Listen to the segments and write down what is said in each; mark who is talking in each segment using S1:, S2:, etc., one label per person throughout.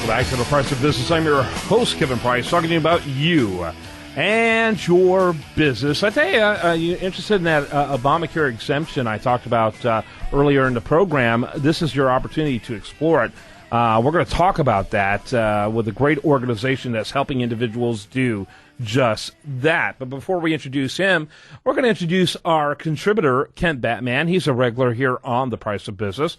S1: back to The Price of Business. I'm your host, Kevin Price, talking to you about you and your business. I tell you, you're interested in that Obamacare exemption I talked about earlier in the program. This is your opportunity to explore it. We're going to talk about that with a great organization that's helping individuals do just that. But before we introduce him, we're going to introduce our contributor, Kent Batman. He's a regular here on The Price of Business.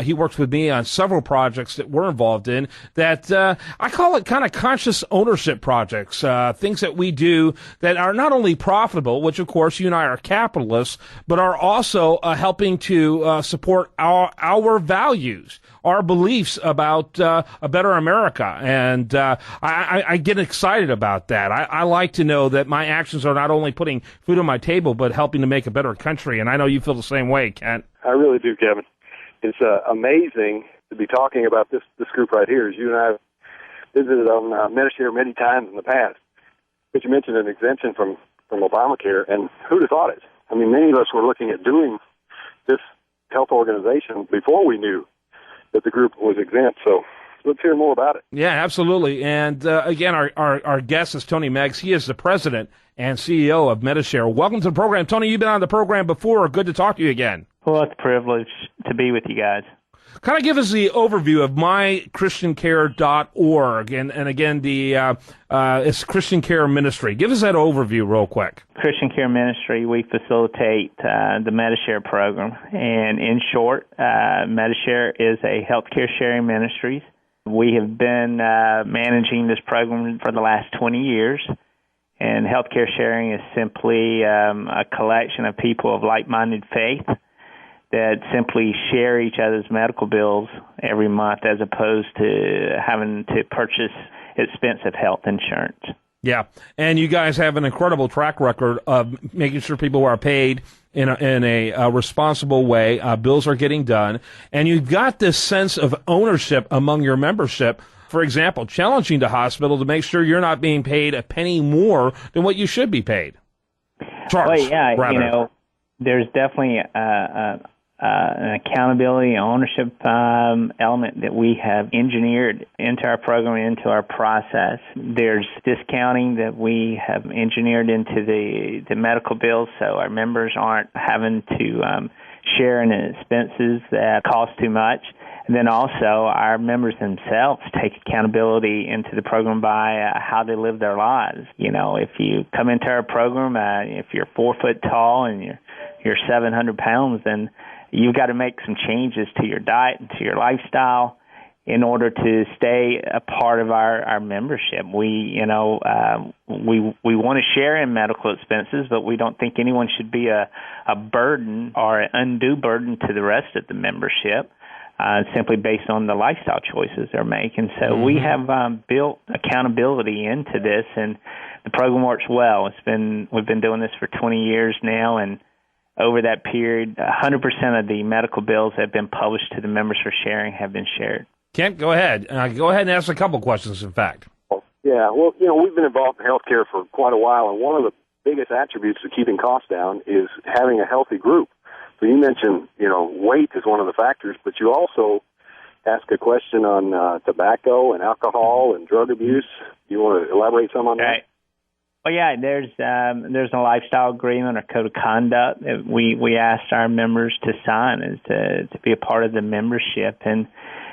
S1: He works with me on several projects that we're involved in that I call it kind of conscious ownership projects, things that we do that are not only profitable, which of course you and I are capitalists, but are also helping to support our values, our beliefs about a better America. And I get excited about that. I like to know that my actions are not only putting food on my table, but helping to make a better country. And I know you feel the same way, Kent.
S2: I really do, Kevin. It's amazing to be talking about this group right here. As you and I have visited on Medishare many times in the past. But you mentioned an exemption from Obamacare, and who'd have thought it? I mean, many of us were looking at doing this health organization before we knew that the group was exempt. So let's hear more about it.
S1: Yeah, absolutely. And again, our guest is Tony Meggs. He is the president and CEO of Medishare. Welcome to the program. Tony, you've been on the program before. Good to talk to you again.
S3: Well, it's a privilege to be with you guys.
S1: Kind of give us the overview of mychristiancare.org. And again, it's Christian Care Ministry. Give us that overview real quick.
S3: Christian Care Ministry, we facilitate the Medishare program. And in short, Medishare is a healthcare sharing ministries. We have been managing this program for the last 20 years, and healthcare sharing is simply a collection of people of like-minded faith that simply share each other's medical bills every month as opposed to having to purchase expensive health insurance.
S1: Yeah, and you guys have an incredible track record of making sure people are paid in a responsible way. Bills are getting done, and you've got this sense of ownership among your membership. For example, challenging the hospital to make sure you're not being paid a penny more than what you should be paid.
S3: Well, yeah, rather. There's definitely an accountability and ownership element that we have engineered into our program, into our process. There's discounting that we have engineered into the medical bills, so our members aren't having to share in expenses that cost too much. And then also our members themselves take accountability into the program by how they live their lives. You know, if you come into our program, if you're 4 foot tall and you're 700 pounds, then you've got to make some changes to your diet and to your lifestyle in order to stay a part of our membership. We want to share in medical expenses, but we don't think anyone should be a burden or an undue burden to the rest of the membership, simply based on the lifestyle choices they're making. So we have built accountability into this, and the program works well. We've been doing this for 20 years now, and over that period, 100% of the medical bills that have been published to the members for sharing have been shared.
S1: Kent, go ahead. Go ahead and ask a couple questions, in fact.
S2: Yeah, well, we've been involved in healthcare for quite a while, and one of the biggest attributes of keeping costs down is having a healthy group. So you mentioned, weight is one of the factors, but you also ask a question on tobacco and alcohol and drug abuse. You want to elaborate some on that?
S3: Well, yeah, there's a lifestyle agreement or code of conduct that we asked our members to sign to be a part of the membership. And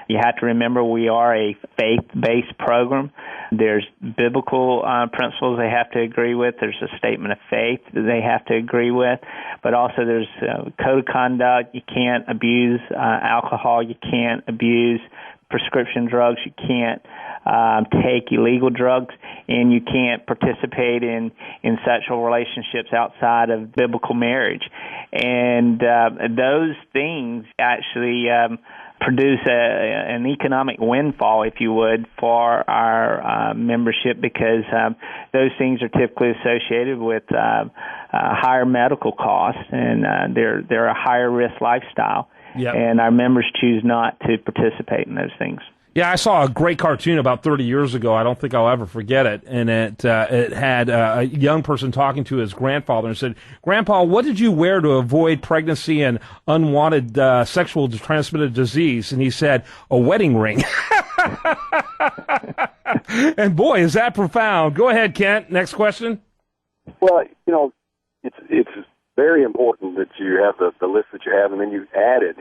S3: you have to remember we are a faith-based program. There's biblical principles they have to agree with. There's a statement of faith that they have to agree with. But also there's a code of conduct. You can't abuse alcohol. You can't abuse prescription drugs. You can't take illegal drugs, and you can't participate in sexual relationships outside of biblical marriage. And those things actually produce an economic windfall, if you would, for our membership, because those things are typically associated with higher medical costs, and they're a higher risk lifestyle. Yep. And our members choose not to participate in those things.
S1: Yeah, I saw a great cartoon about 30 years ago. I don't think I'll ever forget it. And it had a young person talking to his grandfather and said, "Grandpa, what did you wear to avoid pregnancy and unwanted sexual transmitted disease?" And he said, "A wedding ring." And boy, is that profound. Go ahead, Kent. Next question.
S2: Well, it's very important that you have the list that you have, and then you added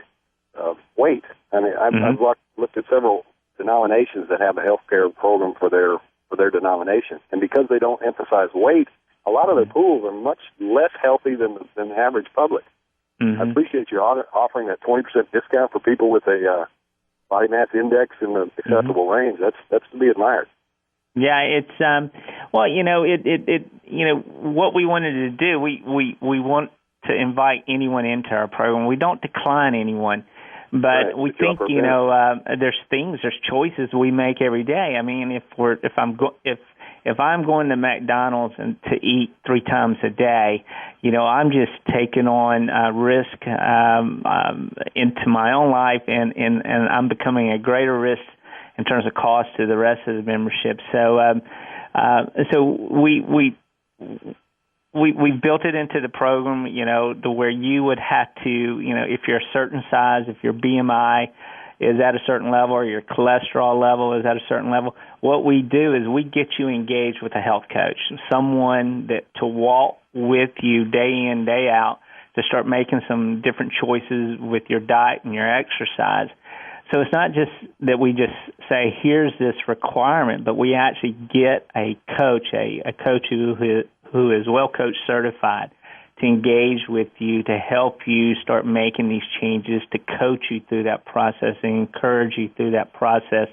S2: weight. I mean, I've looked at several denominations that have a healthcare program for their denomination, and because they don't emphasize weight, a lot of their pools are much less healthy than the average public. I appreciate you offering that 20% discount for people with a body mass index in the acceptable range. That's to be admired.
S3: Yeah, it's well, what we wanted to do, we want to invite anyone into our program. We don't decline anyone, but we think there's choices we make every day. I mean, if I'm going to McDonald's and to eat 3 times a day, I'm just taking on risk into my own life, and I'm becoming a greater risk in terms of cost to the rest of the membership. So we built it into the program, to where you would have to, if you're a certain size, if your BMI is at a certain level or your cholesterol level is at a certain level, what we do is we get you engaged with a health coach, someone to walk with you day in, day out, to start making some different choices with your diet and your exercise. So it's not just that we just say, here's this requirement, but we actually get a coach, a coach who is well coach certified, to engage with you, to help you start making these changes, to coach you through that process and encourage you through that process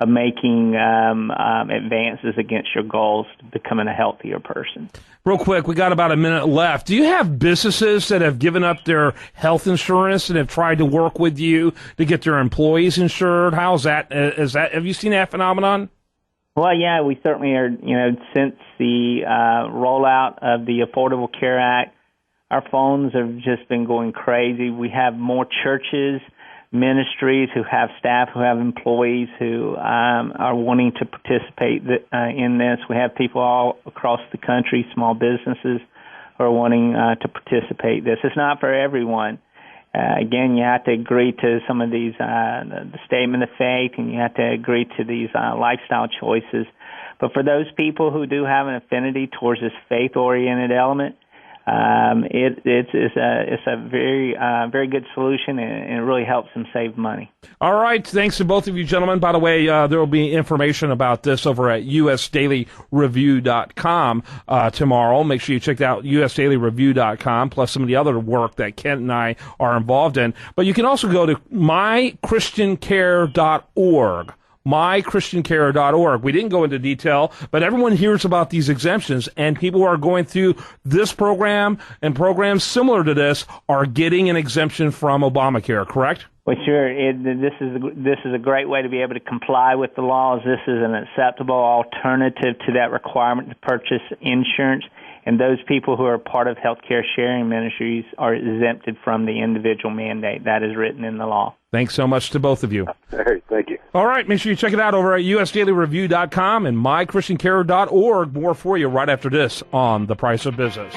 S3: of making advances against your goals to becoming a healthier person.
S1: Real quick, we got about a minute left. Do you have businesses that have given up their health insurance and have tried to work with you to get their employees insured? How's that? Have you seen that phenomenon?
S3: Well, yeah, we certainly are. Since the rollout of the Affordable Care Act, our phones have just been going crazy. We have more churches, ministries who have staff, who have employees who are wanting to participate in this. We have people all across the country, small businesses, who are wanting to participate in this. It's not for everyone. Again, you have to agree to some of these, the statement of faith, and you have to agree to these lifestyle choices. But for those people who do have an affinity towards this faith-oriented element, it's a very good solution, and it really helps them save money.
S1: All right. Thanks to both of you gentlemen. By the way, there will be information about this over at usdailyreview.com tomorrow. Make sure you check out usdailyreview.com, plus some of the other work that Kent and I are involved in. But you can also go to mychristiancare.org. mychristiancare.org. We didn't go into detail, but everyone hears about these exemptions, and people who are going through this program and programs similar to this are getting an exemption from Obamacare, correct?
S3: Well, sure. This is a great way to be able to comply with the laws. This is an acceptable alternative to that requirement to purchase insurance, and those people who are part of healthcare sharing ministries are exempted from the individual mandate. That is written in the law.
S1: Thanks so much to both of you.
S2: Hey, thank you.
S1: All right, make sure you check it out over at usdailyreview.com and mychristiancare.org. More for you right after this on The Price of Business.